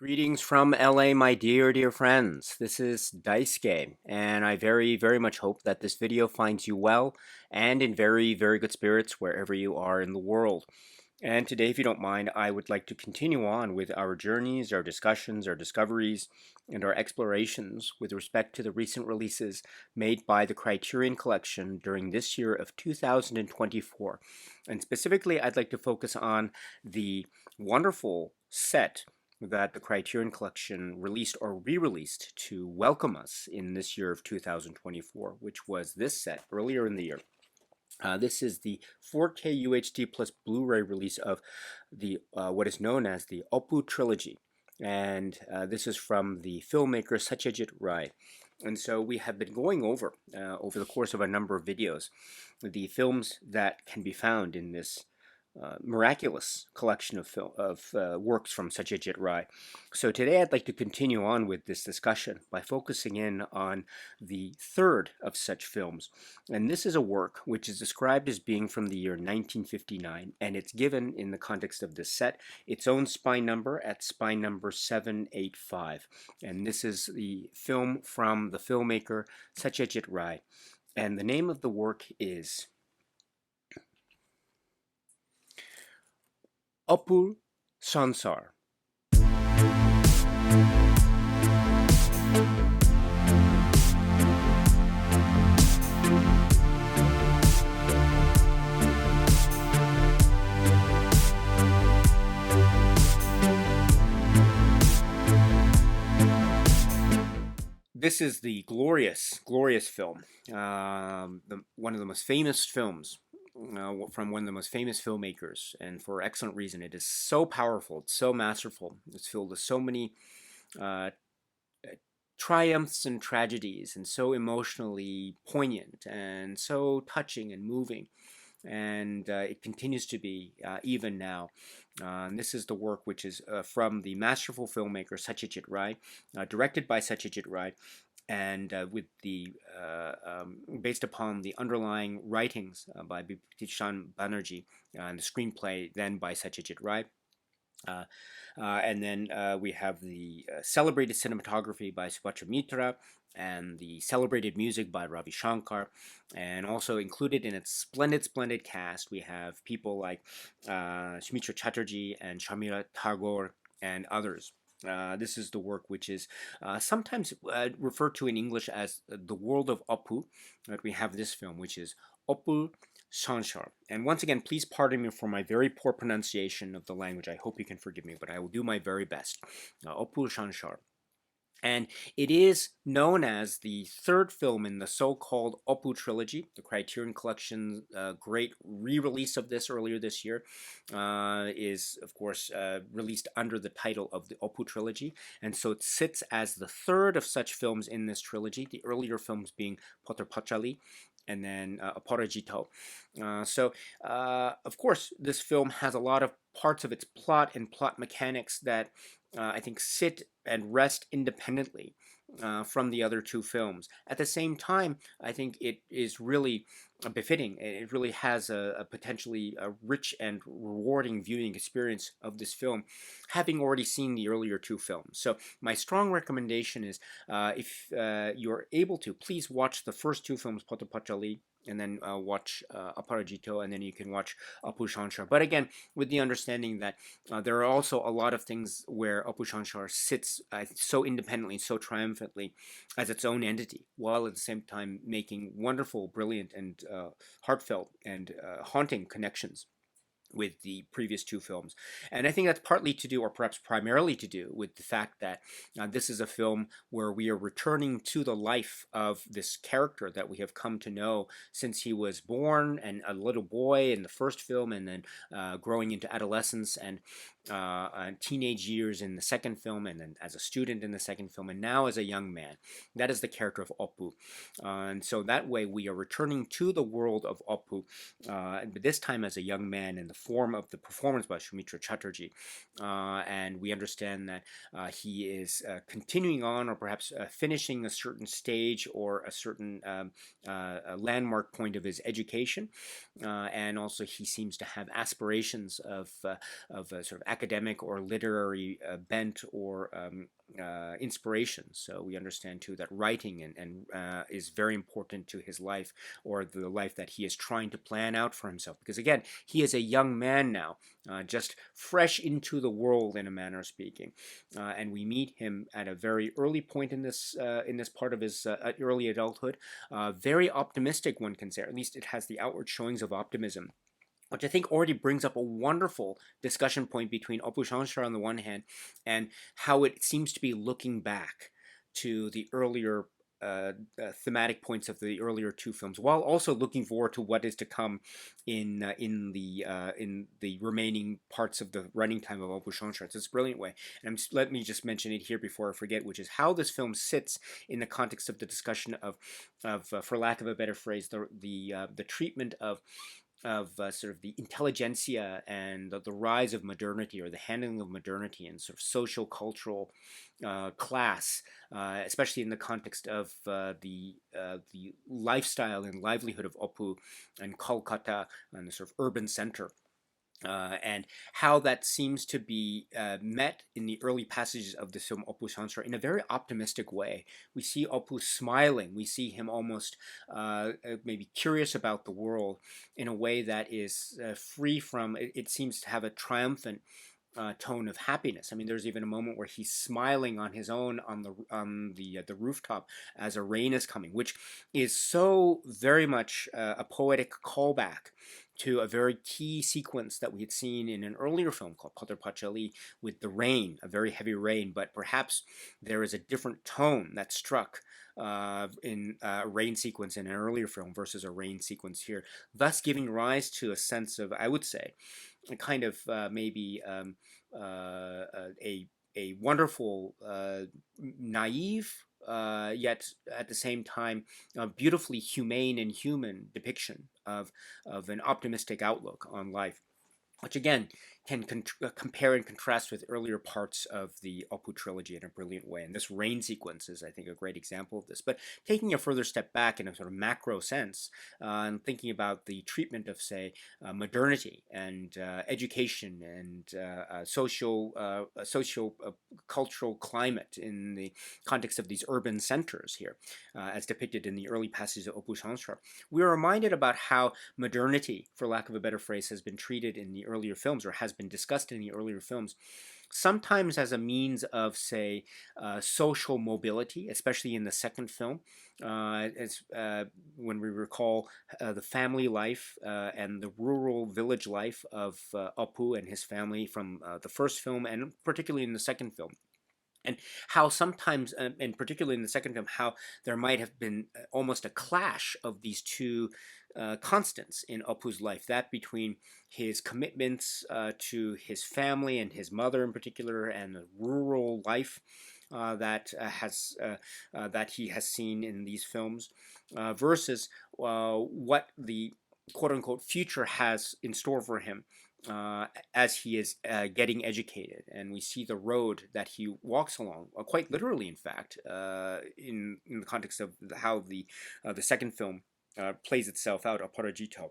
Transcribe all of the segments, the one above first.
Greetings from LA, my dear friends. This is Daisuke, and I very much hope that this video finds you well and in very good spirits wherever you are in the world. And today, if you don't mind, I would like to continue on with our journeys, our discussions, our discoveries, and our explorations with respect to the recent releases made by the Criterion Collection during this year of 2024. And specifically, I'd like to focus on the wonderful set that the Criterion Collection released or re-released to welcome us in this year of 2024, which was this set earlier in the year. This is the 4K UHD plus Blu-ray release of the what is known as the APUR trilogy, and this is from the filmmaker Satyajit Ray. And so we have been going over the course of a number of videos the films that can be found in this miraculous collection of works from Satyajit Ray. So today I'd like to continue on with this discussion by focusing in on the third of such films. And this is a work which is described as being from the year 1959, and it's given in the context of this set its own spine number at spine number 785. And this is the film from the filmmaker Satyajit Ray. And the name of the work is APUR SANSAR. This is the glorious film, one of the most famous films from one of the most famous filmmakers, and for excellent reason. It is so powerful, it's so masterful, it's filled with so many triumphs and tragedies, and so emotionally poignant, and so touching and moving. And it continues to be even now. And this is the work which is from the masterful filmmaker Satyajit Ray, directed by Satyajit Ray, and with the based upon the underlying writings by Bibhishan Banerjee, and the screenplay then by Satyajit Ray. And then we have the celebrated cinematography by Subhatra Mitra, and the celebrated music by Ravi Shankar, and also included in its splendid cast we have people like Sumitra Chatterjee and Shamira Tagore and others. This is the work which is sometimes referred to in English as the world of APUR. We have this film, which is APUR SANSAR. And once again, please pardon me for my very poor pronunciation of the language. I hope you can forgive me, but I will do my very best. APUR SANSAR. And it is known as the third film in the so-called APUR trilogy. The Criterion Collection's great re-release of this earlier this year is, of course, released under the title of the APUR trilogy. And so it sits as the third of such films in this trilogy, the earlier films being Potter Pachali and then Aparajito. Of course, this film has a lot of parts of its plot and plot mechanics that I think sit and rest independently from the other two films. At the same time, I think it is really befitting. It really has a potentially a rich and rewarding viewing experience of this film, having already seen the earlier two films. So my strong recommendation is if you're able to, please watch the first two films, Potter Pachali, and then watch Aparajito, and then you can watch APUR SANSAR. But again, with the understanding that there are also a lot of things where APUR SANSAR sits so independently, so triumphantly as its own entity, while at the same time making wonderful, brilliant, and heartfelt and haunting connections with the previous two films. And I think that's partly to do, or perhaps primarily to do, with the fact that this is a film where we are returning to the life of this character that we have come to know since he was born and a little boy in the first film, and then growing into adolescence and teenage years in the second film, and then as a student in the second film, and now as a young man. That is the character of APUR. And so that way we are returning to the world of APUR, but this time as a young man in the form of the performance by Sumitra Chatterjee. And we understand that he is continuing on, or perhaps finishing a certain stage or a certain landmark point of his education. And also he seems to have aspirations of sort of academic or literary bent or inspiration. So we understand too that writing and is very important to his life, or the life that he is trying to plan out for himself. Because again, he is a young man now, just fresh into the world in a manner of speaking, and we meet him at a very early point in this part of his early adulthood. Very optimistic, one can say, or at least it has the outward showings of optimism, which I think already brings up a wonderful discussion point between APUR SANSAR on the one hand and how it seems to be looking back to the earlier thematic points of the earlier two films, while also looking forward to what is to come in the remaining parts of the running time of APUR SANSAR. It's a brilliant way, and let me just mention it here before I forget, which is how this film sits in the context of the discussion of for lack of a better phrase, the treatment of sort of the intelligentsia and the rise of modernity, or the handling of modernity and sort of social cultural class, especially in the context of the lifestyle and livelihood of APUR and Kolkata and the sort of urban center. And how that seems to be met in the early passages of the film APUR SANSAR in a very optimistic way. We see APUR smiling. We see him almost maybe curious about the world in a way that is free from, it seems to have a triumphant tone of happiness. I mean, there's even a moment where he's smiling on his own on the rooftop as a rain is coming, which is so very much a poetic callback to a very key sequence that we had seen in an earlier film called Kotor Pachali, with the rain, a very heavy rain, but perhaps there is a different tone that struck in a rain sequence in an earlier film versus a rain sequence here, thus giving rise to a sense of, I would say, a kind of maybe a wonderful, naive, yet at the same time beautifully humane and human depiction of an optimistic outlook on life, which again can compare and contrast with earlier parts of the APUR trilogy in a brilliant way. And this rain sequence is, I think, a great example of this. But taking a further step back in a sort of macro sense, and thinking about the treatment of, say, modernity and education and social cultural climate in the context of these urban centers here, as depicted in the early passages of APUR SANSAR, we are reminded about how modernity, for lack of a better phrase, has been treated in the earlier films, or has been discussed in the earlier films, sometimes as a means of, say, social mobility, especially in the second film, when we recall the family life and the rural village life of APUR and his family from the first film, and particularly in the second film. And how sometimes, and particularly in the second film, how there might have been almost a clash of these two constants in APUR's life, that between his commitments to his family and his mother in particular, and the rural life that he has seen in these films, versus what the quote-unquote future has in store for him as he is getting educated. And we see the road that he walks along, quite literally, in fact, in the context of how the second film plays itself out, Aparajito.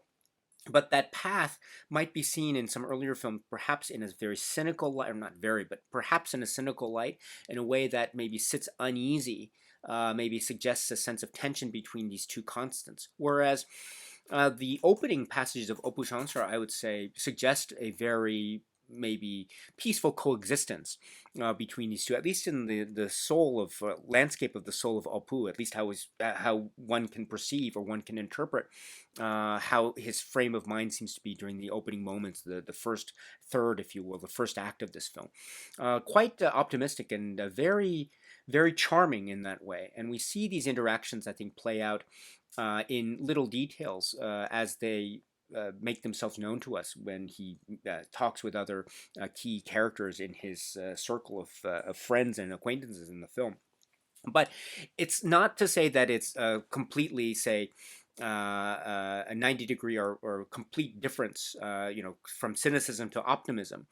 But that path might be seen in some earlier films, perhaps in a very cynical light, or not very, but perhaps in a cynical light, in a way that maybe sits uneasy, maybe suggests a sense of tension between these two constants. Whereas the opening passages of APUR SANSAR, I would say, suggest a very maybe peaceful coexistence between these two, at least in the soul of landscape of the soul of APUR, at least how one can perceive, or one can interpret how his frame of mind seems to be during the opening moments, the first third, if you will, the first act of this film. Quite optimistic and very, very charming in that way. And we see these interactions, I think, play out in little details as they make themselves known to us when he talks with other key characters in his circle of friends and acquaintances in the film. But it's not to say that it's completely, say, a 90-degree or complete difference, from cynicism to optimism,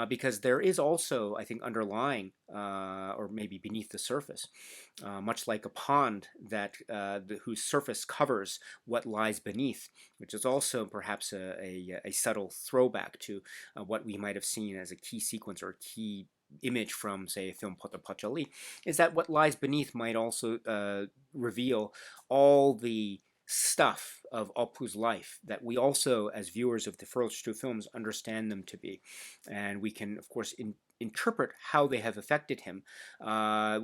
because there is also, I think, underlying, or maybe beneath the surface, much like a pond whose surface covers what lies beneath, which is also perhaps a subtle throwback to what we might have seen as a key sequence or key image from, say, a film Potapachali, is that what lies beneath might also reveal all the stuff of APU's life that we also, as viewers of the first two films, understand them to be. And we can, of course, interpret how they have affected him.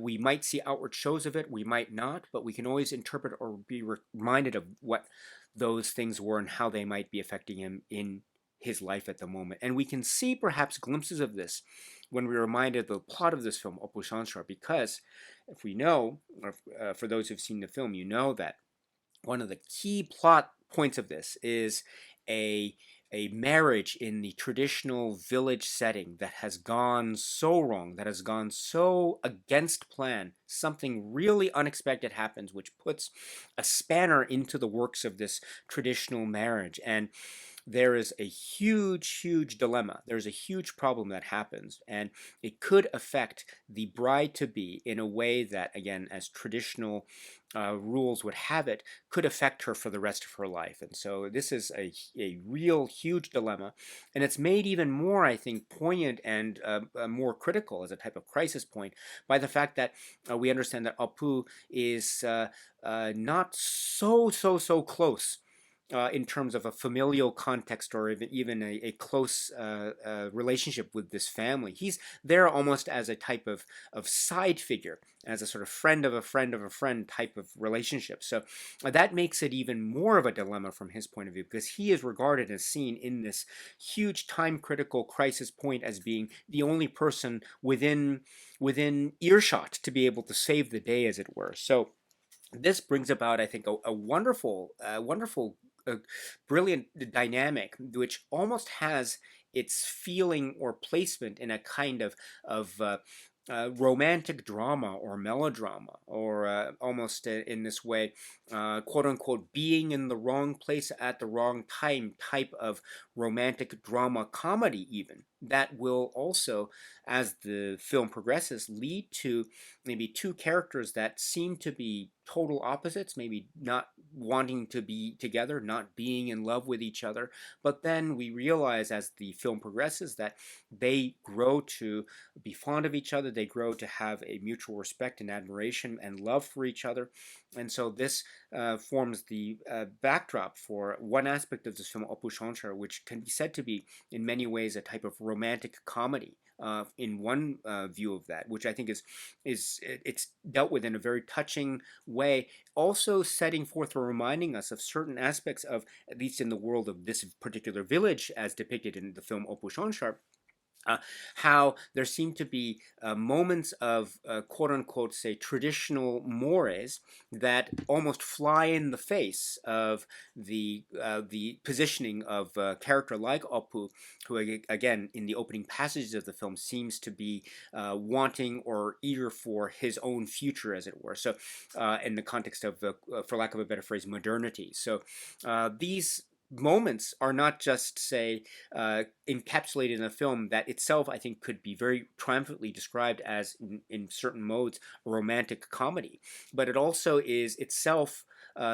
We might see outward shows of it, we might not, but we can always interpret or be reminded of what those things were and how they might be affecting him in his life at the moment. And we can see perhaps glimpses of this when we're reminded of the plot of this film, APUR SANSAR, because if we know, or for those who've seen the film, you know that one of the key plot points of this is a marriage in the traditional village setting that has gone so wrong, that has gone so against plan. Something really unexpected happens, which puts a spanner into the works of this traditional marriage. And there is a huge dilemma. There's a huge problem that happens, and it could affect the bride-to-be in a way that, again, as traditional rules would have it, could affect her for the rest of her life. And so this is a real huge dilemma, and it's made even more, I think, poignant and more critical as a type of crisis point by the fact that we understand that APU is not so close in terms of a familial context or even a close relationship with this family. He's there almost as a type of side figure, as a sort of friend of a friend of a friend type of relationship. So that makes it even more of a dilemma from his point of view, because he is regarded as seen in this huge time critical crisis point as being the only person within earshot to be able to save the day, as it were. So this brings about, I think, a wonderful, a brilliant dynamic, which almost has its feeling or placement in a kind of romantic drama or melodrama, or almost in this way, quote unquote, being in the wrong place at the wrong time type of romantic drama comedy, even, that will also, as the film progresses, lead to maybe two characters that seem to be total opposites, maybe not wanting to be together, not being in love with each other. But then we realize as the film progresses that they grow to be fond of each other, they grow to have a mutual respect and admiration and love for each other. And so this forms the backdrop for one aspect of this film, APUR SANSAR, which can be said to be in many ways a type of romantic comedy. In one view of that, which I think is it's dealt with in a very touching way, also setting forth or reminding us of certain aspects of, at least in the world of this particular village, as depicted in the film APUR SANSAR, how there seem to be moments of quote-unquote, say, traditional mores that almost fly in the face of the positioning of a character like APU, who, again, in the opening passages of the film, seems to be wanting or eager for his own future, as it were. So in the context of, for lack of a better phrase, modernity. So these moments are not just, say, encapsulated in a film that itself, I think, could be very triumphantly described as, in certain modes, a romantic comedy, but it also is itself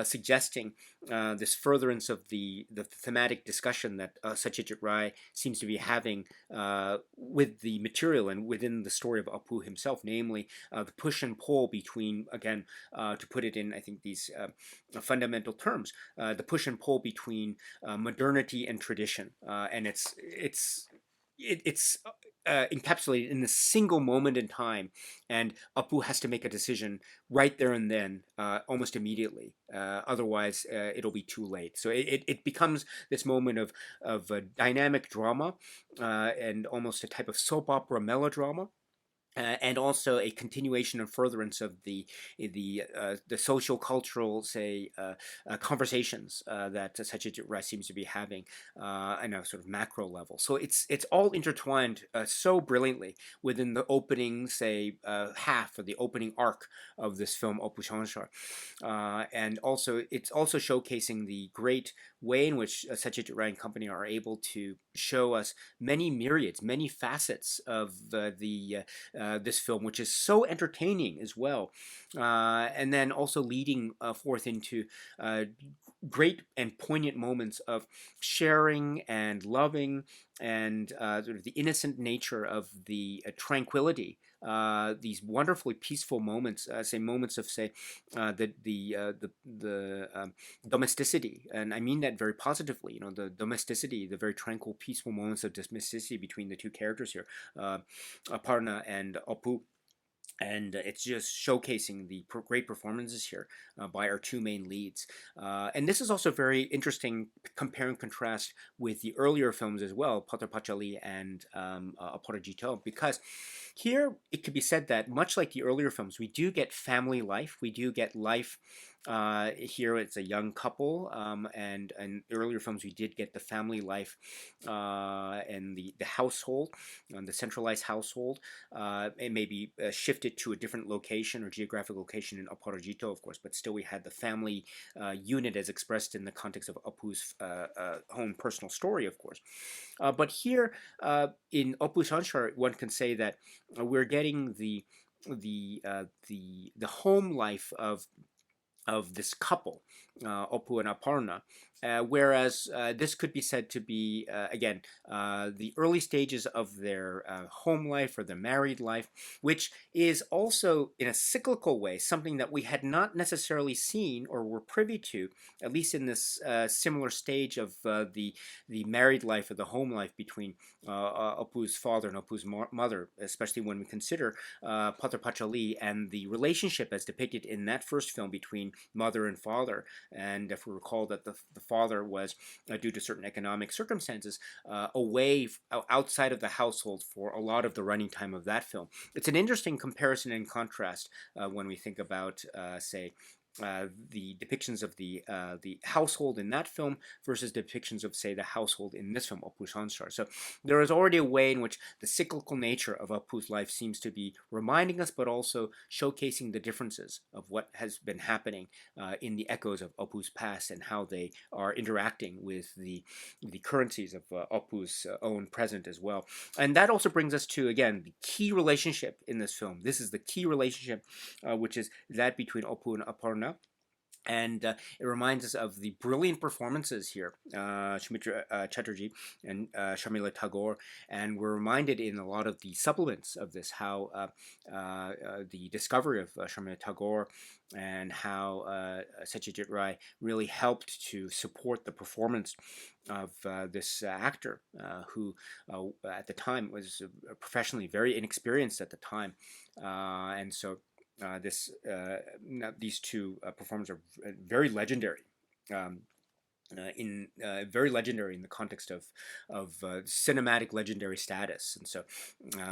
suggesting this furtherance of the thematic discussion that Satyajit Ray seems to be having with the material and within the story of APU himself, namely the push and pull between, again, to put it in, I think, these fundamental terms, the push and pull between modernity and tradition, and it's encapsulated in a single moment in time, and APU has to make a decision right there and then, almost immediately. Otherwise, it'll be too late. So it becomes this moment of dynamic drama, and almost a type of soap opera melodrama, and also a continuation and furtherance of the social cultural, say, conversations that Satyajit Ray seems to be having on a sort of macro level. So it's all intertwined so brilliantly within the opening, say, half or the opening arc of this film Opus Hanshar. And also it's also showcasing the great way in which Satyajit Ray and company are able to show us many myriads, many facets of this film, which is so entertaining as well, and then also leading forth into great and poignant moments of sharing and loving and sort of the innocent nature of the tranquility. These wonderfully peaceful moments, say moments of, say, the domesticity, and I mean that very positively. You know, the domesticity, the very tranquil, peaceful moments of domesticity between the two characters here, Aparna and Apu. And it's just showcasing the great performances here by our two main leads. And this is also very interesting, compare and contrast with the earlier films as well, Patra Pachali and Aparajito, because here it could be said that much like the earlier films, we do get family life, we do get life. Here it's a young couple, and in earlier films we did get the family life and the household, the centralized household. It may be shifted to a different location or geographic location in Aparajito, of course, but still we had the family unit as expressed in the context of Apu's own personal story, of course. But here in Opus Hanshar, one can say that we're getting the home life of this couple, Opu and Aparna, whereas this could be said to be, again, the early stages of their home life or their married life, which is also, in a cyclical way, something that we had not necessarily seen or were privy to, at least in this similar stage of the married life or the home life between Opu's father and Opu's mother, especially when we consider Patra Pachali and the relationship as depicted in that first film between mother and father. And if we recall that the father was, due to certain economic circumstances, away outside of the household for a lot of the running time of that film. It's an interesting comparison and contrast when we think about, say, the depictions of the household in that film versus depictions of, say, the household in this film, Apu's Hanshar. So there is already a way in which the cyclical nature of Apu's life seems to be reminding us, but also showcasing the differences of what has been happening in the echoes of Apu's past and how they are interacting with the currencies of Apu's own present as well. And that also brings us to, again, the key relationship in this film. This is the key relationship, which is that between Apu and Aparna. And it reminds us of the brilliant performances here, Sumitra Chatterjee and Sharmila Tagore, and we're reminded in a lot of the supplements of this how the discovery of Sharmila Tagore and how Satyajit Ray really helped to support the performance of this actor who at the time was professionally very inexperienced at the time, and so these two performers are very legendary. Um, very legendary in the context of cinematic legendary status, and so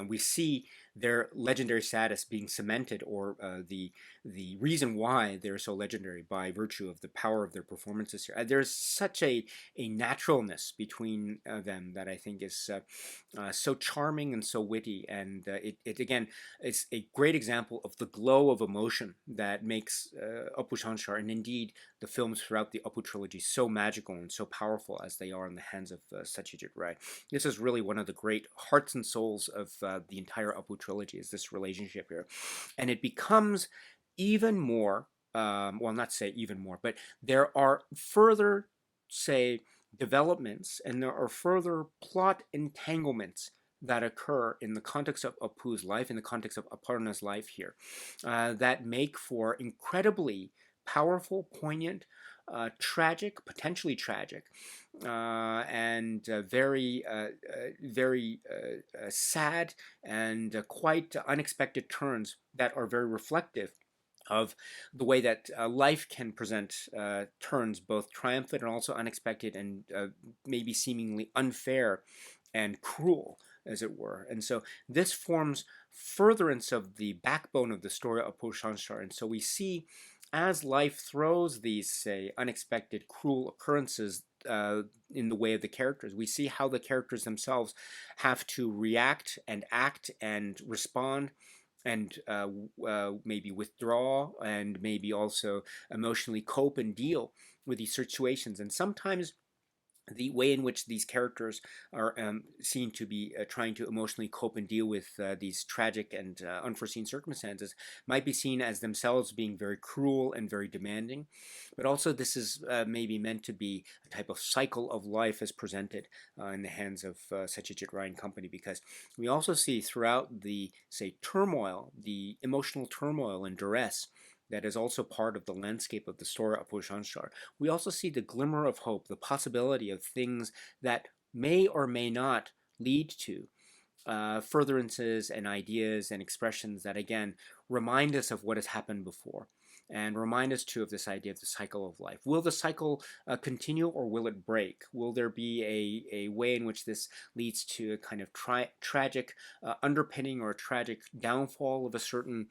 we see their legendary status being cemented, or the reason why they're so legendary by virtue of the power of their performances here. There's such a naturalness between them that I think is so charming and so witty, and it again is a great example of the glow of emotion that makes Apu Shanshar, and indeed the films throughout the Apu trilogy, so magical and so powerful as they are in the hands of Satyajit Ray. This is really one of the great hearts and souls of the entire Apu trilogy, is this relationship here. And it becomes even more, well, not say even more, but there are further, say, developments, and there are further plot entanglements that occur in the context of Apu's life, in the context of Aparna's life here, that make for incredibly powerful, poignant, tragic, potentially tragic, and very sad and quite unexpected turns that are very reflective of the way that life can present turns both triumphant and also unexpected, and maybe seemingly unfair and cruel, as it were. And so this forms furtherance of the backbone of the story of APUR. And so we see as life throws these, say, unexpected, cruel occurrences in the way of the characters, we see how the characters themselves have to react and act and respond and maybe withdraw and maybe also emotionally cope and deal with these situations. And sometimes the way in which these characters are seen to be trying to emotionally cope and deal with these tragic and unforeseen circumstances might be seen as themselves being very cruel and very demanding. But also this is maybe meant to be a type of cycle of life as presented in the hands of Satyajit Ray and company, because we also see throughout the, say, turmoil, the emotional turmoil and duress that is also part of the landscape of the story of APUR, we also see the glimmer of hope, the possibility of things that may or may not lead to furtherances and ideas and expressions that, again, remind us of what has happened before and remind us too of this idea of the cycle of life. Will the cycle continue, or will it break? Will there be a way in which this leads to a kind of tragic underpinning or a tragic downfall of a certain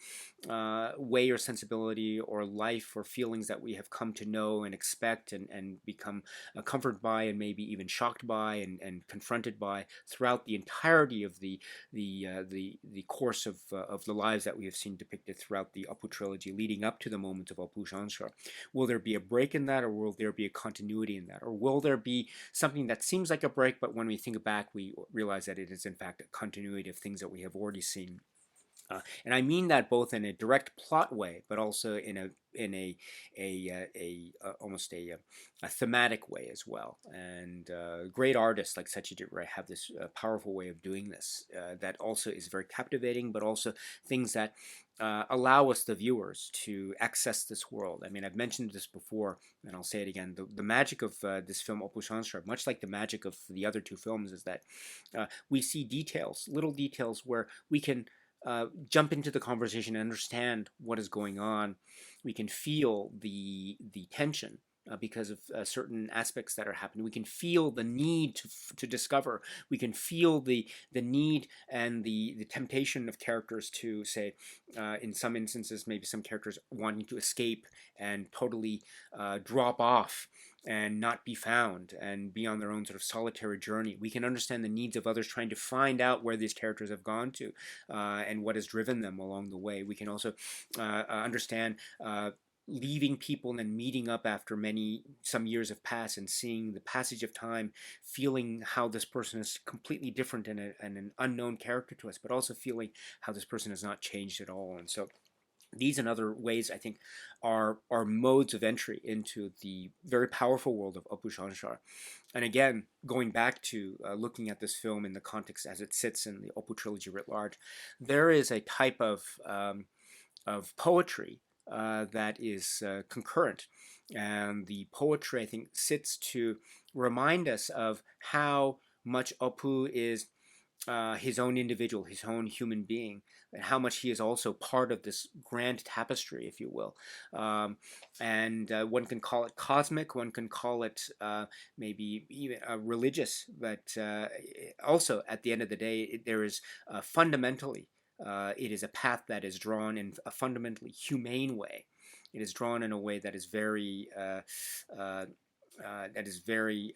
way or sensibility or life or feelings that we have come to know and expect and become comforted by and maybe even shocked by and confronted by throughout the entirety of the course of the lives that we have seen depicted throughout the APU trilogy leading up to the moment of APUR? Will there be a break in that, or will there be a continuity in that? Or will there be something that seems like a break, but when we think back, we realize that it is in fact a continuity of things that we have already seen? And I mean that both in a direct plot way, but also in a almost a thematic way as well. And great artists like Satyajit Ray have this powerful way of doing this that also is very captivating, but also things that allow us, the viewers, to access this world. I mean, I've mentioned this before, and I'll say it again. The magic of this film, APUR, much like the magic of the other two films, is that we see details, little details, where we can jump into the conversation and understand what is going on. We can feel the tension because of certain aspects that are happening. We can feel the need to discover. We can feel the need and the temptation of characters to, say, in some instances, maybe some characters wanting to escape and totally drop off and not be found and be on their own sort of solitary journey. We can understand the needs of others trying to find out where these characters have gone to and what has driven them along the way. We can also understand leaving people and then meeting up after some years have passed and seeing the passage of time, feeling how this person is completely different and an unknown character to us, but also feeling how this person has not changed at all. And so these and other ways, I think, are modes of entry into the very powerful world of APUR. And again, going back to looking at this film in the context as it sits in the APU trilogy writ large, there is a type of poetry that is concurrent. And the poetry, I think, sits to remind us of how much APU is his own individual, his own human being, and how much he is also part of this grand tapestry, if you will. And one can call it cosmic, one can call it maybe even religious, but also at the end of the day, there is fundamentally, it is a path that is drawn in a fundamentally humane way. It is drawn in a way that is very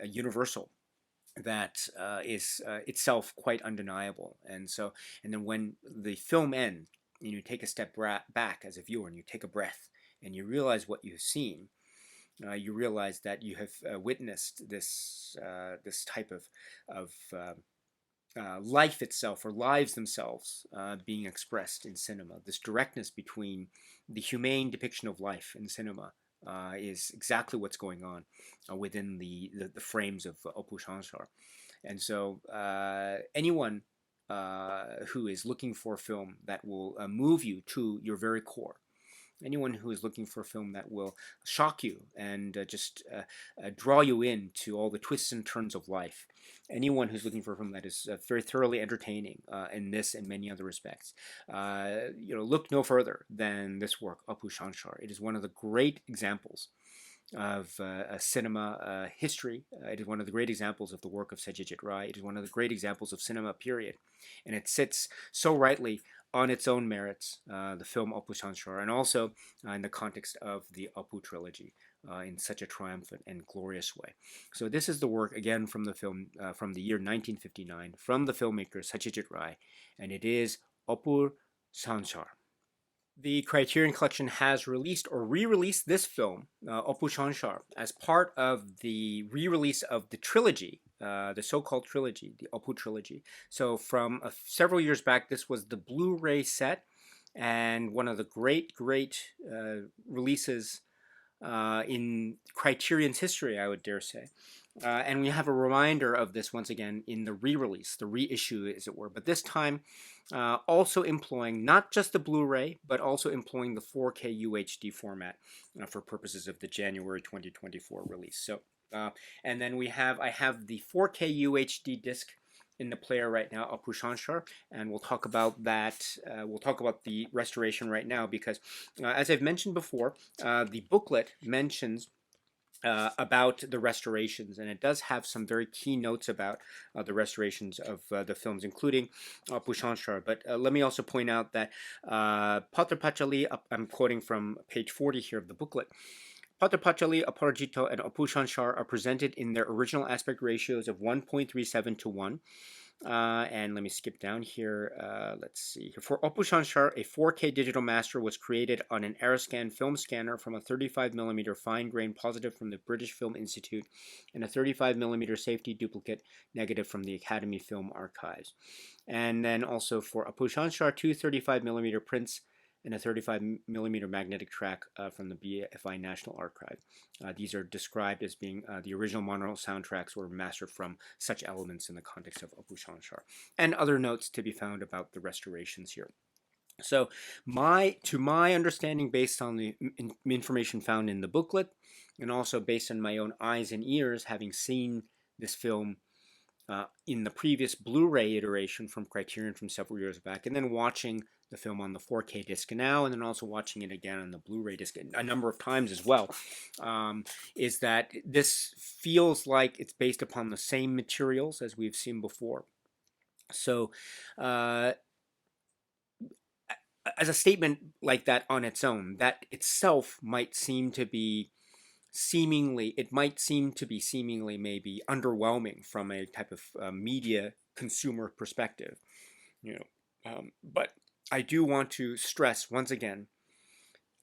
universal, that is itself quite undeniable. And so, and then when the film ends and you take a step back as a viewer and you take a breath and you realize what you've seen, you realize that you have witnessed this type of life itself, or lives themselves, being expressed in cinema. This directness between the humane depiction of life in cinema is exactly what's going on within the frames of APUR. And so anyone who is looking for a film that will move you to your very core, anyone who is looking for a film that will shock you and just draw you into all the twists and turns of life, anyone who's looking for a film that is very thoroughly entertaining in this and many other respects, look no further than this work, APUR. It is one of the great examples of cinema history. It is one of the great examples of the work of Satyajit Ray. It is one of the great examples of cinema, period. And it sits so rightly on its own merits, the film APUR SANSAR, and also in the context of the APUR trilogy in such a triumphant and glorious way. So this is the work, again, from the film from the year 1959, from the filmmaker Satyajit Ray, and it is APUR SANSAR. The Criterion Collection has released or re-released this film, APUR SANSAR, as part of the re-release of the trilogy, the so-called trilogy, the APUR trilogy. So from several years back, this was the Blu-ray set, and one of the great releases in Criterion's history, I would dare say. And we have a reminder of this once again in the re-release, the reissue, as it were. But this time, also employing not just the Blu-ray, but also employing the 4K UHD format for purposes of the January 2024 release. So, and then I have the 4K UHD disc in the player right now, APUR SANSAR, and we'll talk about that. We'll talk about the restoration right now because, as I've mentioned before, the booklet mentions about the restorations, and it does have some very key notes about the restorations of the films, including APUR SANSAR. But let me also point out that Patra Pachali, I'm quoting from page 40 here of the booklet, Patra Pachali, Aparajito, and APUR SANSAR are presented in their original aspect ratios of 1.37 to 1. And let me skip down here. Let's see. For APUR SANSAR, a 4K digital master was created on an Aeroscan film scanner from a 35mm fine-grained positive from the British Film Institute and a 35mm safety duplicate negative from the Academy Film Archives. And then also for APUR SANSAR, two 35mm prints and a 35mm magnetic track from the BFI National Archive. These are described as being the original mono soundtracks were mastered from such elements in the context of APUR SANSAR, and other notes to be found about the restorations here. So, to my understanding, based on the information found in the booklet, and also based on my own eyes and ears, having seen this film in the previous Blu-ray iteration from Criterion from several years back, and then watching the film on the 4K disc now, and then also watching it again on the Blu-ray disc a number of times as well, is that this feels like it's based upon the same materials as we've seen before. So, as a statement like that on its own, that itself might seem to be seemingly maybe underwhelming from a type of media consumer perspective, but I do want to stress once again,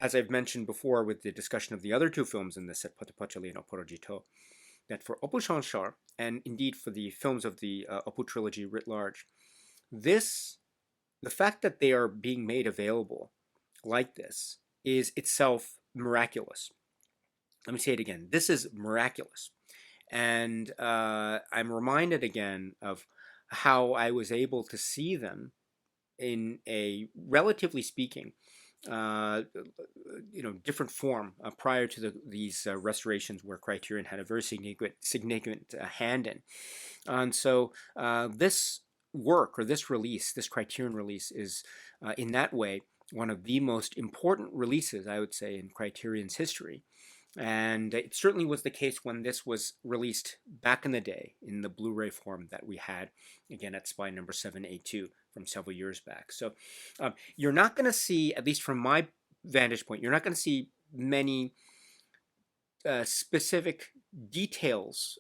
as I've mentioned before with the discussion of the other two films in this set, Patra Pachali and Aparajito, that for APUR SANSAR, and indeed for the films of the APUR trilogy writ large, the fact that they are being made available like this is itself miraculous. Let me say it again. This is miraculous. And I'm reminded again of how I was able to see them in a, relatively speaking, different form prior to these restorations where Criterion had a very significant hand in. And so this work, or this release, this Criterion release, is in that way one of the most important releases, I would say, in Criterion's history. And it certainly was the case when this was released back in the day in the Blu-ray form that we had, again, at spine number 782 from several years back. So you're not going to see, at least from my vantage point, you're not going to see many specific details,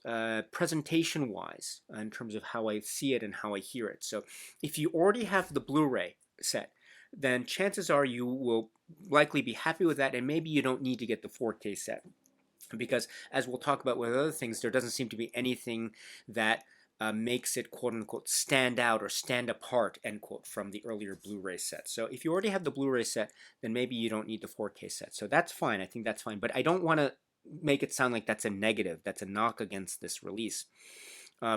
presentation-wise, in terms of how I see it and how I hear it. So if you already have the Blu-ray set, then chances are you will likely be happy with that, and maybe you don't need to get the 4K set, because as we'll talk about with other things, there doesn't seem to be anything that makes it quote-unquote stand out or stand apart, end quote, from the earlier Blu-ray set. So if you already have the Blu-ray set, then maybe you don't need the 4K set. So that's fine. I think that's fine. But I don't want to make it sound like that's a negative, that's a knock against this release,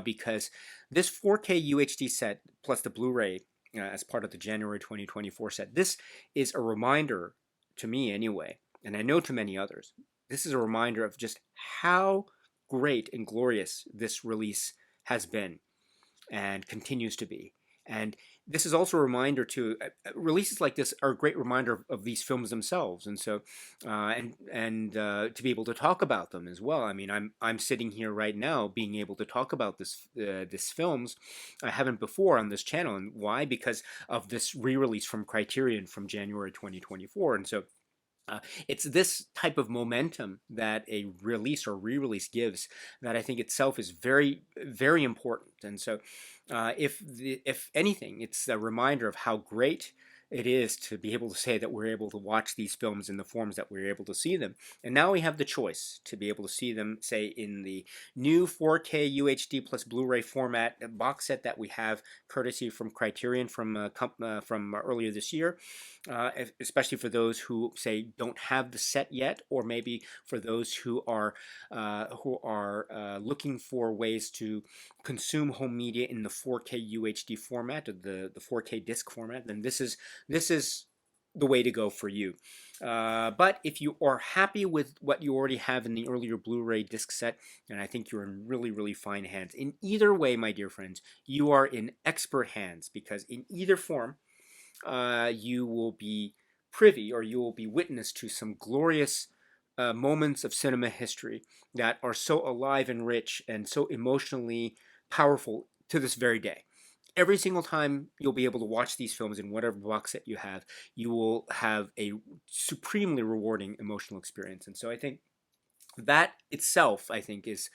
because this 4K UHD set plus the Blu-ray as part of the January 2024 set, this is a reminder to me anyway, and I know to many others, this is a reminder of just how great and glorious this release has been and continues to be. And this is also a reminder to releases like this are a great reminder of these films themselves, and so to be able to talk about them as well. I mean, I'm sitting here right now being able to talk about this films I haven't before on this channel, and why? Because of this re-release from Criterion from January 2024, and so uh, it's this type of momentum that a release or re-release gives that I think itself is very, very important. And so, if anything, it's a reminder of how great it is to be able to say that we're able to watch these films in the forms that we're able to see them. And now we have the choice to be able to see them, say, in the new 4K UHD plus Blu-ray format box set that we have, courtesy from Criterion from earlier this year, especially for those who say don't have the set yet, or maybe for those who are looking for ways to consume home media in the 4K UHD format, or the 4K disc format. Then this is the way to go for you. But if you are happy with what you already have in the earlier Blu-ray disc set, then I think you're in really, really fine hands. In either way, my dear friends, you are in expert hands, because in either form, you will be privy, or you will be witness to some glorious moments of cinema history that are so alive and rich and so emotionally powerful to this very day. Every single time you'll be able to watch these films in whatever box set you have, you will have a supremely rewarding emotional experience. And so I think that itself, I think, is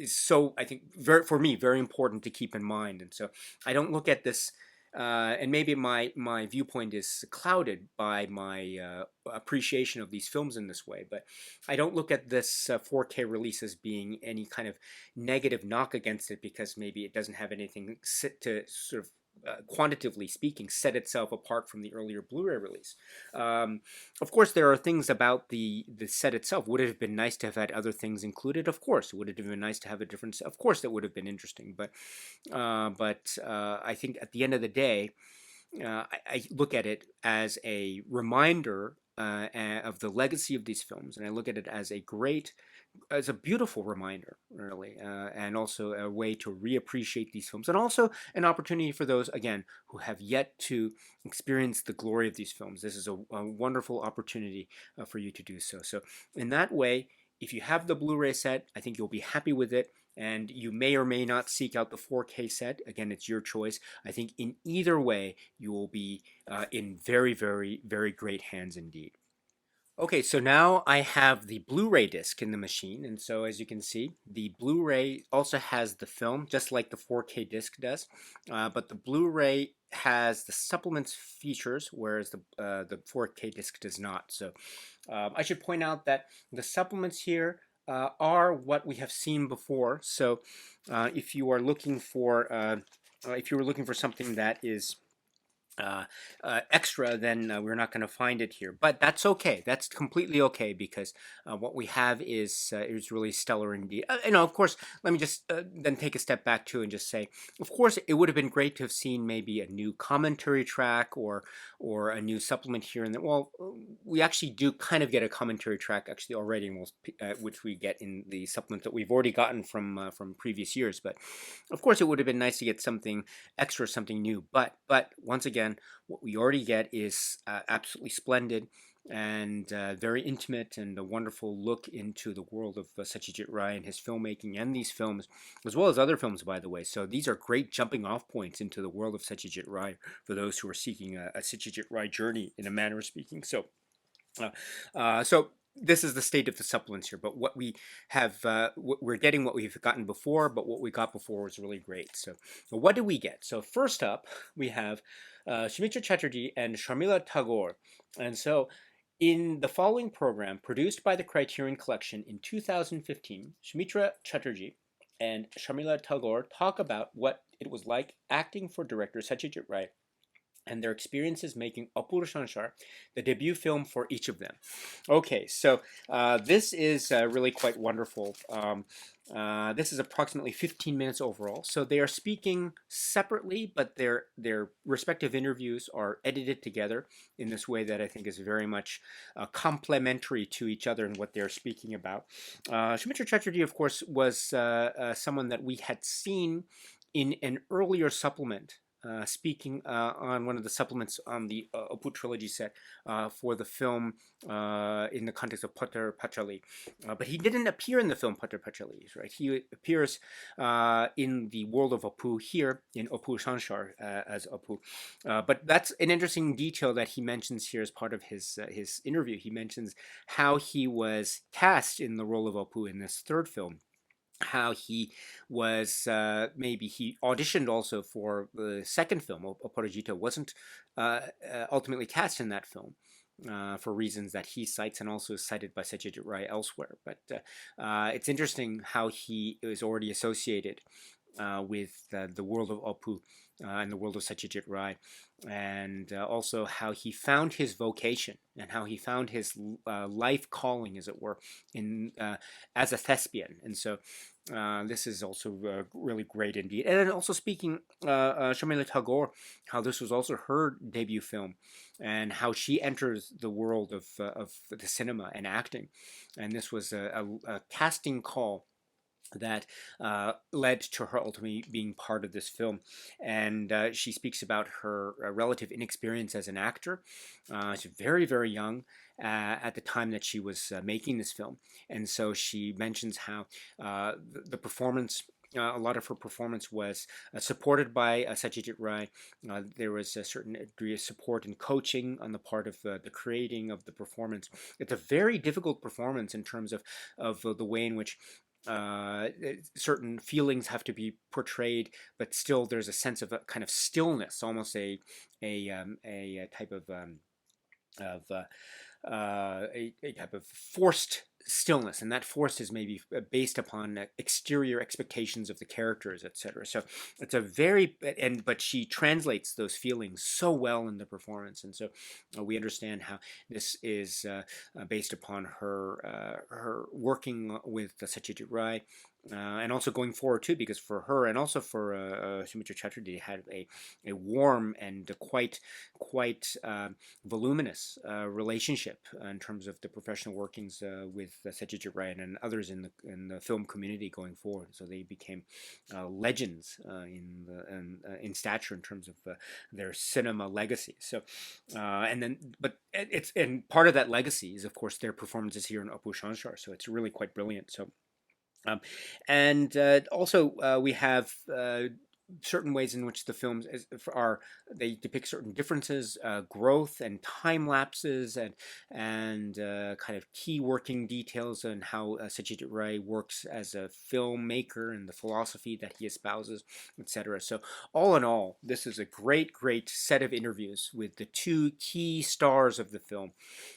so, I think, very, for me, very important to keep in mind. And so I don't look at this, and maybe my viewpoint is clouded by my appreciation of these films in this way, but I don't look at this 4K release as being any kind of negative knock against it, because maybe it doesn't have anything to sort of quantitatively speaking, set itself apart from the earlier Blu-ray release. Of course, there are things about the set itself. Would it have been nice to have had other things included? Of course. Would it have been nice to have a different set? Of course, that would have been interesting. But I think at the end of the day, I look at it as a reminder of the legacy of these films, and I look at it as a beautiful reminder, really, and also a way to reappreciate these films, and also an opportunity for those, again, who have yet to experience the glory of these films. This is a wonderful opportunity for you to do so. So in that way, if you have the Blu-ray set, I think you'll be happy with it, and you may or may not seek out the 4K set. Again, it's your choice. I think in either way, you will be in very, very, very great hands indeed. Okay, so now I have the Blu-ray disc in the machine, and so as you can see, the Blu-ray also has the film, just like the 4K disc does, but the Blu-ray has the supplements features, whereas the 4K disc does not. So I should point out that the supplements here are what we have seen before. So if you are looking for if you were looking for something that is extra, then we're not going to find it here. But that's okay. That's completely okay, because what we have is really stellar indeed. Of course, let me just then take a step back too and just say, of course, it would have been great to have seen maybe a new commentary track or a new supplement here and there. Well, we actually do kind of get a commentary track actually already, which we get in the supplement that we've already gotten from previous years. But of course, it would have been nice to get something extra, something new. But once again, what we already get is absolutely splendid and very intimate, and a wonderful look into the world of Satyajit Ray and his filmmaking and these films, as well as other films, by the way. So these are great jumping off points into the world of Satyajit Ray for those who are seeking a Satyajit Ray journey, in a manner of speaking. So this is the state of the supplements here, but what we have, we're getting what we've gotten before, but what we got before was really great. So what do we get? So first up, we have Sumitra Chatterjee and Sharmila Tagore. And so in the following program, produced by the Criterion Collection in 2015, Sumitra Chatterjee and Sharmila Tagore talk about what it was like acting for director Satyajit Ray and their experiences making APUR SANSAR, the debut film for each of them. Okay, so this is really quite wonderful. This is approximately 15 minutes overall. So they are speaking separately, but their respective interviews are edited together in this way that I think is very much complementary to each other and what they're speaking about. Sumitra Chatterjee, of course, was someone that we had seen in an earlier supplement, speaking on one of the supplements on the APUR trilogy set for the film in the context of Potter Pachali. But he didn't appear in the film Potter Pachali, right? He appears in the world of APUR here in APUR SANSAR as APUR. But that's an interesting detail that he mentions here as part of his interview. He mentions how he was cast in the role of APUR in this third film, how he was maybe he auditioned also for the second film. Oporojito wasn't ultimately cast in that film for reasons that he cites and also cited by Satyajit Ray elsewhere. But it's interesting how he is already associated with the world of APUR and the world of Satyajit Ray, and also how he found his vocation and how he found his life calling, as it were, in as a thespian. And so this is also really great indeed. And then also speaking, Sharmila Tagore, how this was also her debut film, and how she enters the world of the cinema and acting. And this was a casting call that led to her ultimately being part of this film. And she speaks about her relative inexperience as an actor. She's very, very young at the time that she was making this film. And so she mentions how the performance, a lot of her performance was supported by Satyajit Ray. There was a certain degree of support and coaching on the part of the creating of the performance. It's a very difficult performance in terms of the way in which certain feelings have to be portrayed, but still there's a sense of a kind of stillness, almost a type of a type of forced stillness, and that force is maybe based upon exterior expectations of the characters, etc. So it's a very but she translates those feelings so well in the performance, and so we understand how this is based upon her working with Satyajit Ray. And also going forward too, because for her and also for Sumitra Chatterjee had a warm and quite voluminous relationship in terms of the professional workings with Satyajit Ray and others in the film community going forward. So they became legends in stature in terms of their cinema legacy. So and part of that legacy is of course their performances here in APUR SANSAR. So it's really quite brilliant. So. And also we have certain ways in which the films they depict certain differences, growth and time lapses, and kind of key working details on how Satyajit Ray works as a filmmaker and the philosophy that he espouses, etc. So all in all, this is a great set of interviews with the two key stars of the film,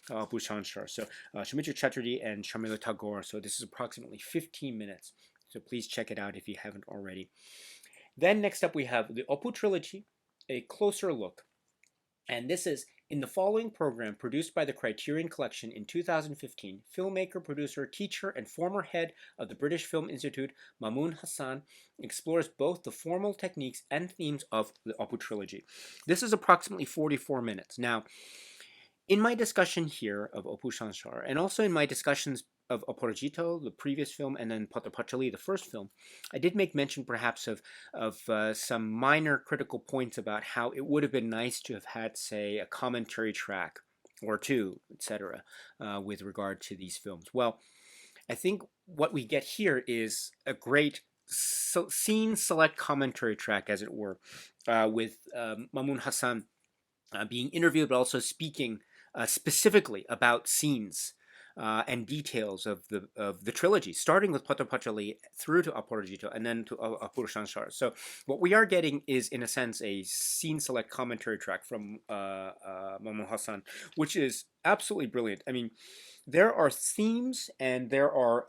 APUR SANSAR. So Sumitra Chatterjee and Sharmila Tagore. So this is approximately 15 minutes. So please check it out if you haven't already. Then next up we have the APUR trilogy, a closer look. And this is in the following program produced by the Criterion Collection in 2015. Filmmaker, producer, teacher, and former head of the British Film Institute, Mamoon Hassan, explores both the formal techniques and themes of the APUR trilogy. This is approximately 44 minutes. Now, in my discussion here of APUR SANSAR, and also in my discussions of Oporojito, the previous film, and then Potter Pachali, the first film, I did make mention perhaps of some minor critical points about how it would have been nice to have had, say, a commentary track or two, etc., with regard to these films. Well, I think what we get here is a great scene select commentary track, as it were, with Mamoon Hassan being interviewed, but also speaking specifically about scenes and details of the trilogy, starting with Potter Pachali through to Oporojito and then to APUR SANSAR. So what we are getting is, in a sense, a scene select commentary track from Mamoon Hassan, which is absolutely brilliant. I mean, there are themes and there are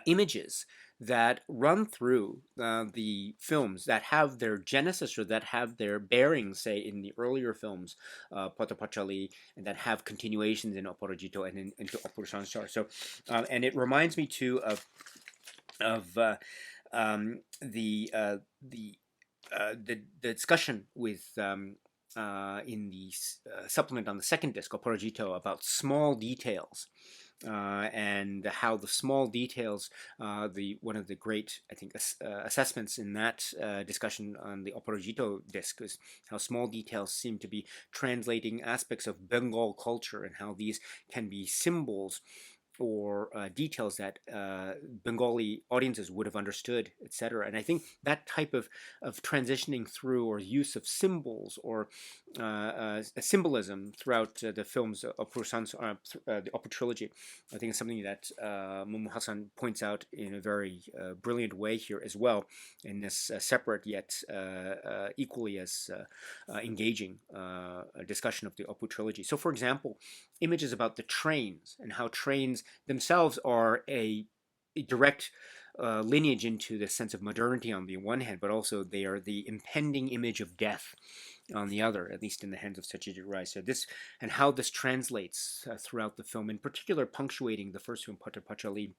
images that run through the films that have their genesis or that have their bearings, say, in the earlier films, Potter Pachali, and that have continuations in Oporojito and into APUR SANSAR. So, and it reminds me too of the discussion with in the supplement on the second disc, Oporojito, about small details. and how the small details, one of the great, I think, assessments in that discussion on the Oporojito disc is how small details seem to be translating aspects of Bengal culture and how these can be symbols or details that Bengali audiences would have understood, etc. And I think that type of transitioning through or use of symbols or symbolism throughout the films the APUR trilogy, I think is something that Momo Hassan points out in a very brilliant way here as well, in this separate yet equally as engaging discussion of the APUR trilogy. So, for example, images about the trains and how trains themselves are a direct lineage into the sense of modernity on the one hand, but also they are the impending image of death on the other, at least in the hands of Satyajit Ray. So this, and how this translates throughout the film, in particular punctuating the first film, Pata Pachali.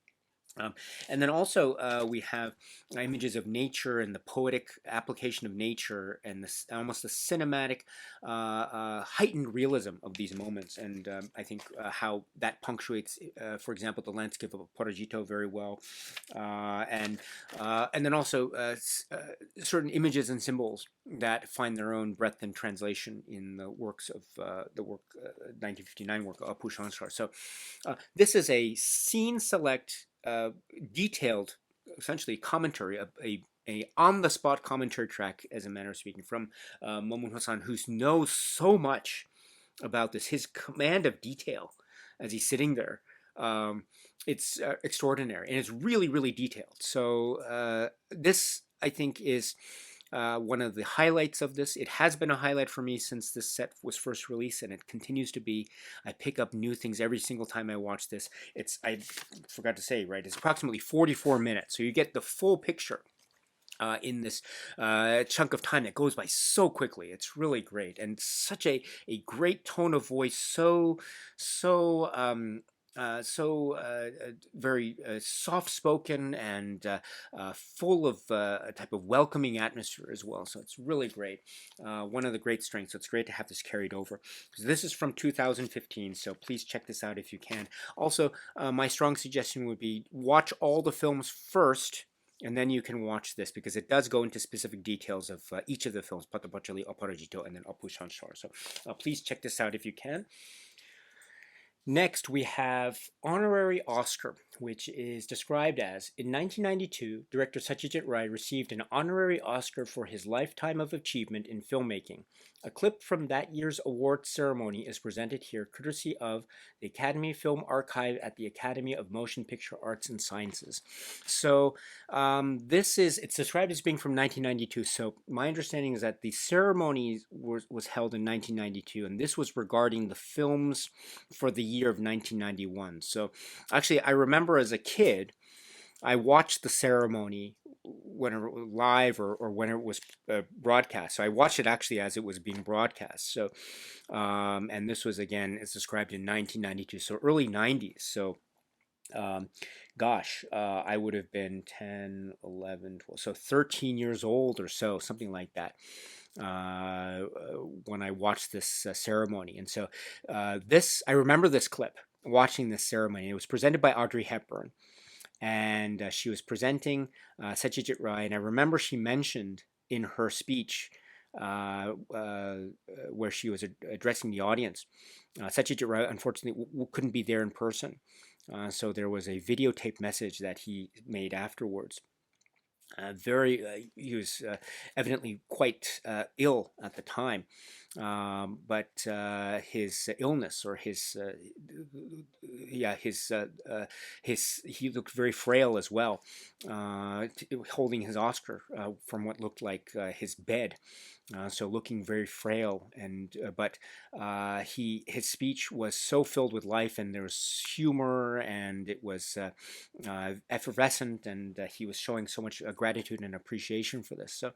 And then also we have images of nature and the poetic application of nature and almost the cinematic heightened realism of these moments. And I think how that punctuates, for example, the landscape of Porojito very well. And then also certain images and symbols that find their own breadth and translation in the works of 1959 work of APUR SANSAR. So this is a scene select detailed, essentially commentary, a on-the-spot commentary track, as a manner of speaking, from Momun Hassan, who knows so much about this. His command of detail as he's sitting there, it's extraordinary, and it's really, really detailed. So this, I think, is one of the highlights of this. It has been a highlight for me since this set was first released, and it continues to be. I pick up new things every single time I watch this. I forgot to say, right, it's approximately 44 minutes, so you get the full picture in this chunk of time that goes by so quickly. It's really great, and such a great tone of voice, so very soft-spoken and full of a type of welcoming atmosphere as well. So it's really great. One of the great strengths. So it's great to have this carried over. So this is from 2015, so please check this out if you can. Also, my strong suggestion would be watch all the films first, and then you can watch this, because it does go into specific details of each of the films, Pata Pachali, Oporojito, and then APUR SANSAR. So please check this out if you can. Next, we have Honorary Oscar, which is described as, in 1992, director Satyajit Ray received an honorary Oscar for his lifetime of achievement in filmmaking. A clip from that year's award ceremony is presented here, courtesy of the Academy Film Archive at the Academy of Motion Picture Arts and Sciences. So it's described as being from 1992. So my understanding is that the ceremony was held in 1992, and this was regarding the films for the year of 1991. So actually, I remember as a kid, I watched the ceremony when it was live or when it was broadcast. So I watched it actually as it was being broadcast. So, and this was, again, it's described in 1992, so early 90s. So, I would have been 10, 11, 12, so 13 years old or so, something like that, when I watched this ceremony. And so I remember this clip, watching this ceremony. It was presented by Audrey Hepburn, and she was presenting Satyajit Ray, and I remember she mentioned in her speech where she was addressing the audience, Satyajit Ray unfortunately couldn't be there in person, so there was a videotape message that he made afterwards. He was evidently quite ill at the time, but his illness, or he looked very frail as well, holding his Oscar from what looked like his bed. So looking very frail, but his speech was so filled with life, and there was humor, and it was effervescent, and he was showing so much gratitude and appreciation for this. So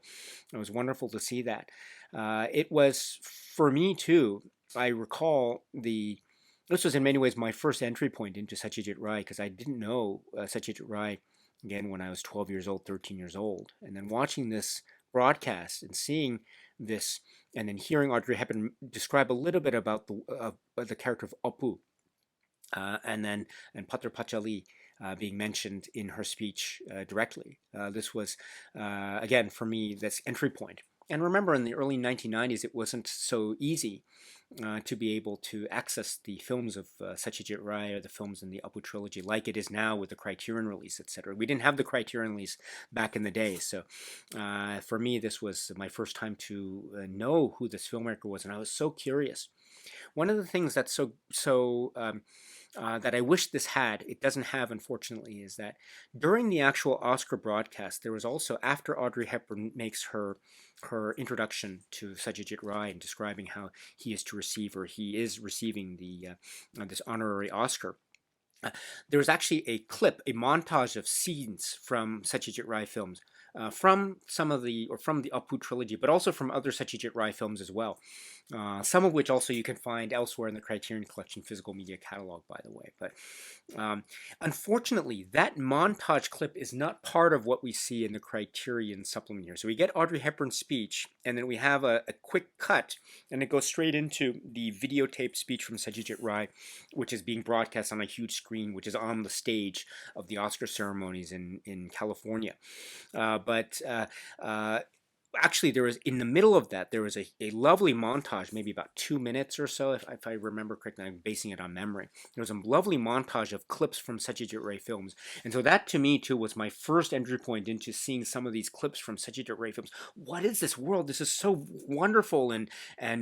it was wonderful to see that. It was, for me too, I recall this was in many ways my first entry point into Satyajit Ray, because I didn't know Satyajit Ray, again, when I was 12 years old, 13 years old. And then watching this broadcast and seeing this, and then hearing Audrey Hepburn describe a little bit about the character of APUR, and Patra Pachali being mentioned in her speech directly. This was, again, for me, this entry point. And remember, in the early 1990s, it wasn't so easy to be able to access the films of Satyajit Ray or the films in the APUR trilogy like it is now with the Criterion release, etc. We didn't have the Criterion release back in the day, so for me, this was my first time to know who this filmmaker was, and I was so curious. One of the things that's that I wish this had, it doesn't have unfortunately, is that during the actual Oscar broadcast, there was also, after Audrey Hepburn makes her introduction to Satyajit Ray and describing how he is to receive, or he is receiving the this honorary Oscar. There's actually a clip, a montage of scenes from Satyajit Ray films, from some of the, or from the APU trilogy, but also from other Satyajit Ray films as well. Some of which also you can find elsewhere in the Criterion Collection physical media catalog, by the way. But unfortunately, that montage clip is not part of what we see in the Criterion supplement here. So we get Audrey Hepburn's speech, and then we have a quick cut, and it goes straight into the videotape speech from Satyajit Ray, which is being broadcast on a huge screen, which is on the stage of the Oscar ceremonies in California. Actually, there was, in the middle of that, there was a lovely montage, maybe about 2 minutes or so, if I remember correctly. I'm basing it on memory. There was a lovely montage of clips from Satyajit Ray films. And so that, to me, too, was my first entry point into seeing some of these clips from Satyajit Ray films. What is this world? This is so wonderful and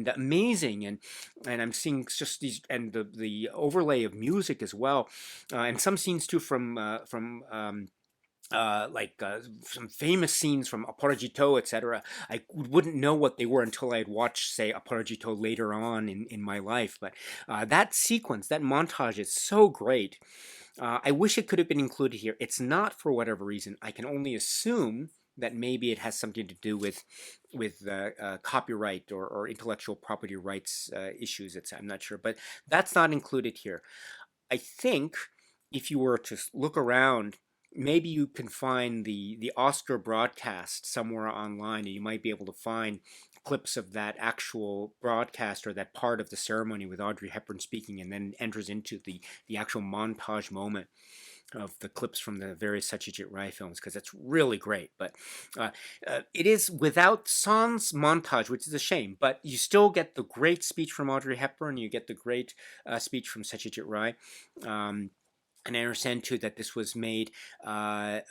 amazing. And I'm seeing just these, and the overlay of music as well. And some scenes, too, from some famous scenes from Aparajito, etc. I wouldn't know what they were until I had watched, say, Aparajito later on in my life. But that sequence, that montage is so great. I wish it could have been included here. It's not, for whatever reason. I can only assume that maybe it has something to do with copyright or intellectual property rights issues, etc. I'm not sure, but that's not included here. I think if you were to look around, maybe you can find the Oscar broadcast somewhere online, and you might be able to find clips of that actual broadcast or that part of the ceremony with Audrey Hepburn speaking, and then enters into the actual montage moment of the clips from the various Satyajit Ray films, because it's really great. But it is without sans montage, which is a shame, but you still get the great speech from Audrey Hepburn, you get the great speech from Satyajit Ray. And I understand too that this was made, not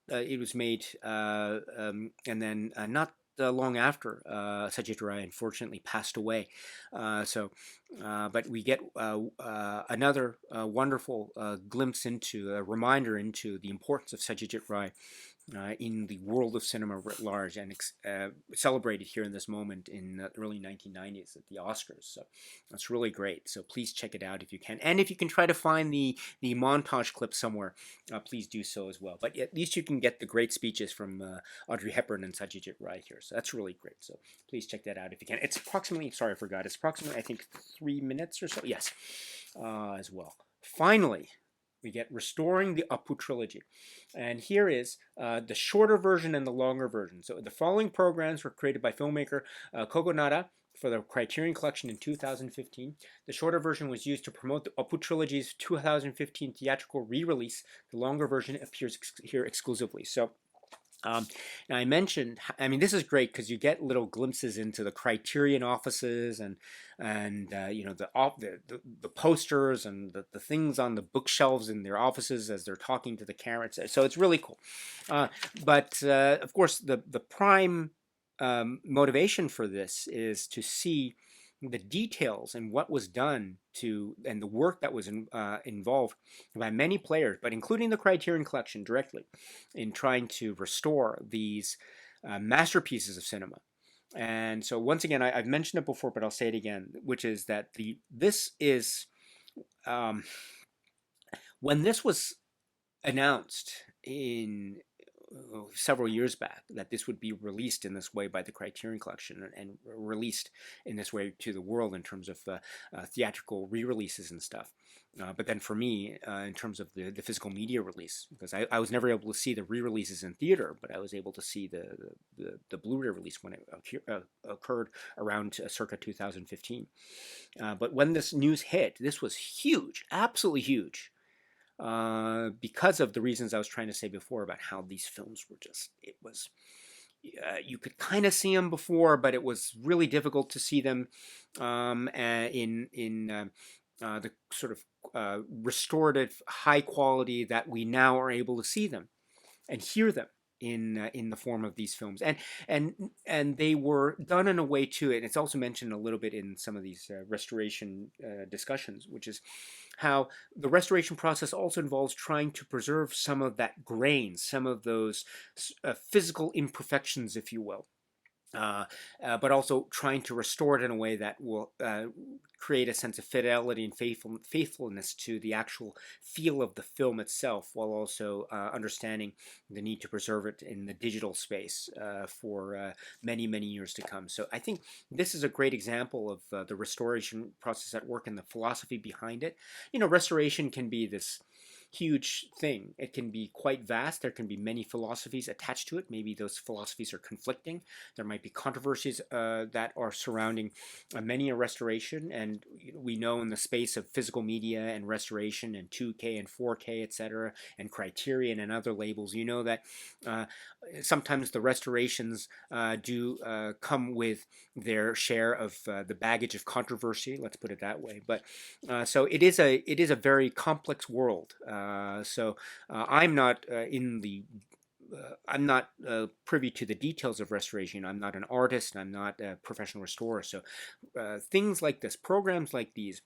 it was made, and then not long after Satyajit Ray unfortunately passed away. But we get another wonderful glimpse into, a reminder into the importance of Satyajit Ray in the world of cinema writ large, and celebrated here in this moment in the early 1990s at the Oscars. So that's really great. So please check it out if you can. And if you can try to find the montage clip somewhere, please do so as well. But at least you can get the great speeches from Audrey Hepburn and Satyajit Ray here. So that's really great. So please check that out if you can. It's approximately, sorry, I forgot, it's approximately, I think, 3 minutes or so. Yes, as well. Finally, we get Restoring the APU trilogy. And here is the shorter version and the longer version. So the following programs were created by filmmaker Kogonada for the Criterion Collection in 2015. The shorter version was used to promote the APU trilogy's 2015 theatrical re-release. The longer version appears here exclusively. So now I mentioned, I mean, this is great because you get little glimpses into the Criterion offices and the posters and the things on the bookshelves in their offices as they're talking to the camera. So it's really cool. But of course, the prime motivation for this is to see the details and what was done and the work that was involved by many players, but including the Criterion Collection directly, in trying to restore these masterpieces of cinema. And so once again, I've mentioned it before, but I'll say it again, which is that this is when this was announced in several years back that this would be released in this way by the Criterion Collection and released in this way to the world in terms of theatrical re-releases and stuff. But then for me, in terms of the physical media release, because I was never able to see the re-releases in theater, but I was able to see the Blu-ray release when it occurred around circa 2015. But when this news hit, this was huge, absolutely huge. Because of the reasons I was trying to say before about how these films were just, it was, you could kind of see them before, but it was really difficult to see them in the sort of restorative high quality that we now are able to see them and hear them in the form of these films, and they were done in a way too, and it's also mentioned a little bit in some of these restoration discussions, which is how the restoration process also involves trying to preserve some of that grain, some of those physical imperfections, if you will. But also trying to restore it in a way that will create a sense of fidelity and faithfulness to the actual feel of the film itself, while also understanding the need to preserve it in the digital space for many, many years to come. So I think this is a great example of the restoration process at work and the philosophy behind it. You know, restoration can be this huge thing. It can be quite vast. There can be many philosophies attached to it. Maybe those philosophies are conflicting. There might be controversies that are surrounding many a restoration, and we know in the space of physical media and restoration and 2K and 4K, etc., and Criterion and other labels, you know that sometimes the restorations do come with their share of the baggage of controversy. Let's put it that way. But so it is a very complex world. So I'm not I'm not privy to the details of restoration. I'm not an artist. I'm not a professional restorer. So things like this, programs like these,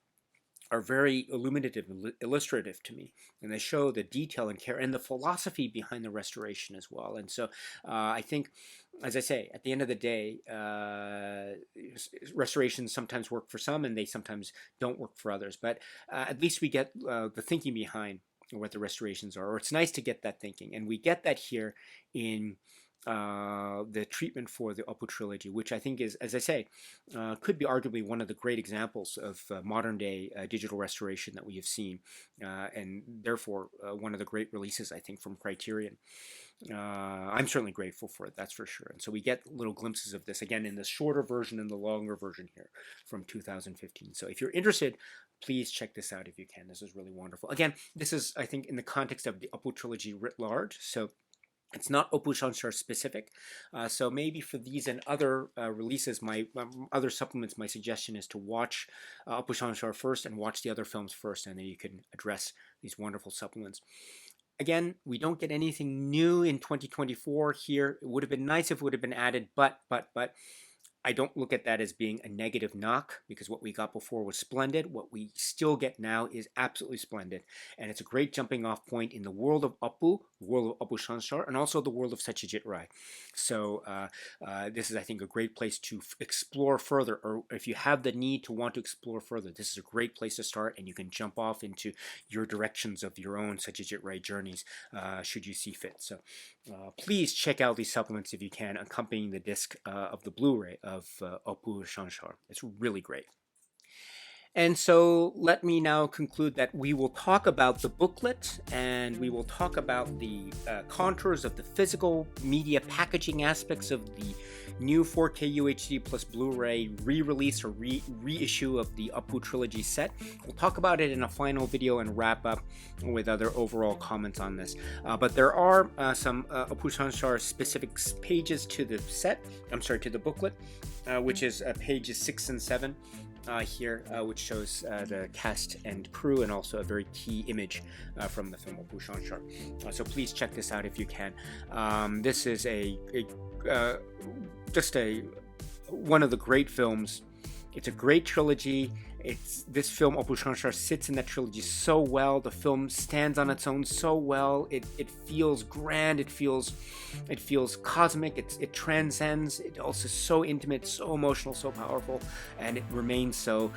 are very illuminative, illustrative to me, and they show the detail and care and the philosophy behind the restoration as well. And so I think, as I say, at the end of the day, restorations sometimes work for some and they sometimes don't work for others, but at least we get the thinking behind what the restorations are, or it's nice to get that thinking, and we get that here in the treatment for the APUR trilogy, which I think is, as I say, could be arguably one of the great examples of modern day digital restoration that we have seen, and therefore one of the great releases, I think, from Criterion. I'm certainly grateful for it, that's for sure. And so we get little glimpses of this again in the shorter version and the longer version here from 2015. So if you're interested, please check this out if you can. This is really wonderful. Again, this is, I think, in the context of the APUR trilogy writ large. So it's not APUR SANSAR specific. So maybe for these and other releases, my other supplements, my suggestion is to watch APUR SANSAR first and watch the other films first, and then you can address these wonderful supplements. Again, we don't get anything new in 2024 here. It would have been nice if it would have been added, but I don't look at that as being a negative knock, because what we got before was splendid. What we still get now is absolutely splendid. And it's a great jumping off point in the world of APUR, the world of APUR SANSAR, and also the world of Satyajit Ray. So this is, I think, a great place to explore further, or if you have the need to want to explore further, this is a great place to start, and you can jump off into your directions of your own Satyajit Ray journeys should you see fit. So please check out these supplements if you can, accompanying the disc of the Blu-ray of APUR SANSAR. It's really great. And so let me now conclude that we will talk about the booklet, and we will talk about the contours of the physical media packaging aspects of the new 4K UHD plus Blu-ray re-release or reissue of the APUR trilogy set. We'll talk about it in a final video and wrap up with other overall comments on this. But there are some APUR SANSAR specific pages to the set, to the booklet, which is pages 6 and 7. Here, which shows the cast and crew, and also a very key image from the film APUR SANSAR. So please check this out if you can. This is just one of the great films. It's a great trilogy, this film APUR SANSAR sits in that trilogy so well. The film stands on its own so well. It feels grand. It feels cosmic. It transcends. It also is so intimate, so emotional, so powerful, and it remains so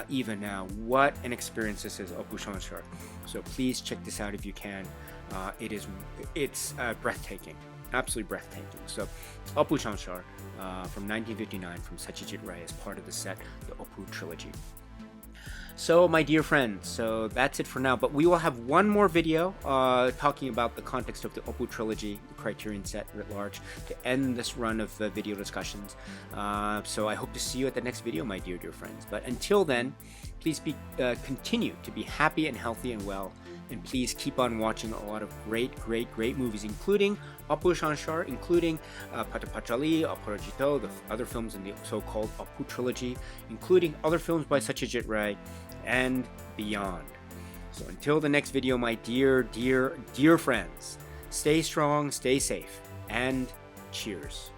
even now. What an experience this is, APUR SANSAR. So please check this out if you can. It's breathtaking, absolutely breathtaking. So APUR SANSAR from 1959 from Satyajit Ray as part of the set, the APUR trilogy. So my dear friends, so that's it for now, but we will have one more video talking about the context of the APUR trilogy, the Criterion set writ large, to end this run of video discussions. So I hope to see you at the next video, my dear friends. But until then, please continue to be happy and healthy and well, and please keep on watching a lot of great movies, including APUR SANSAR, including Patapachali, Aparajito, the other films in the so-called APUR trilogy, including other films by Satyajit Ray, and beyond. So until the next video, my dear friends, stay strong, stay safe, and cheers.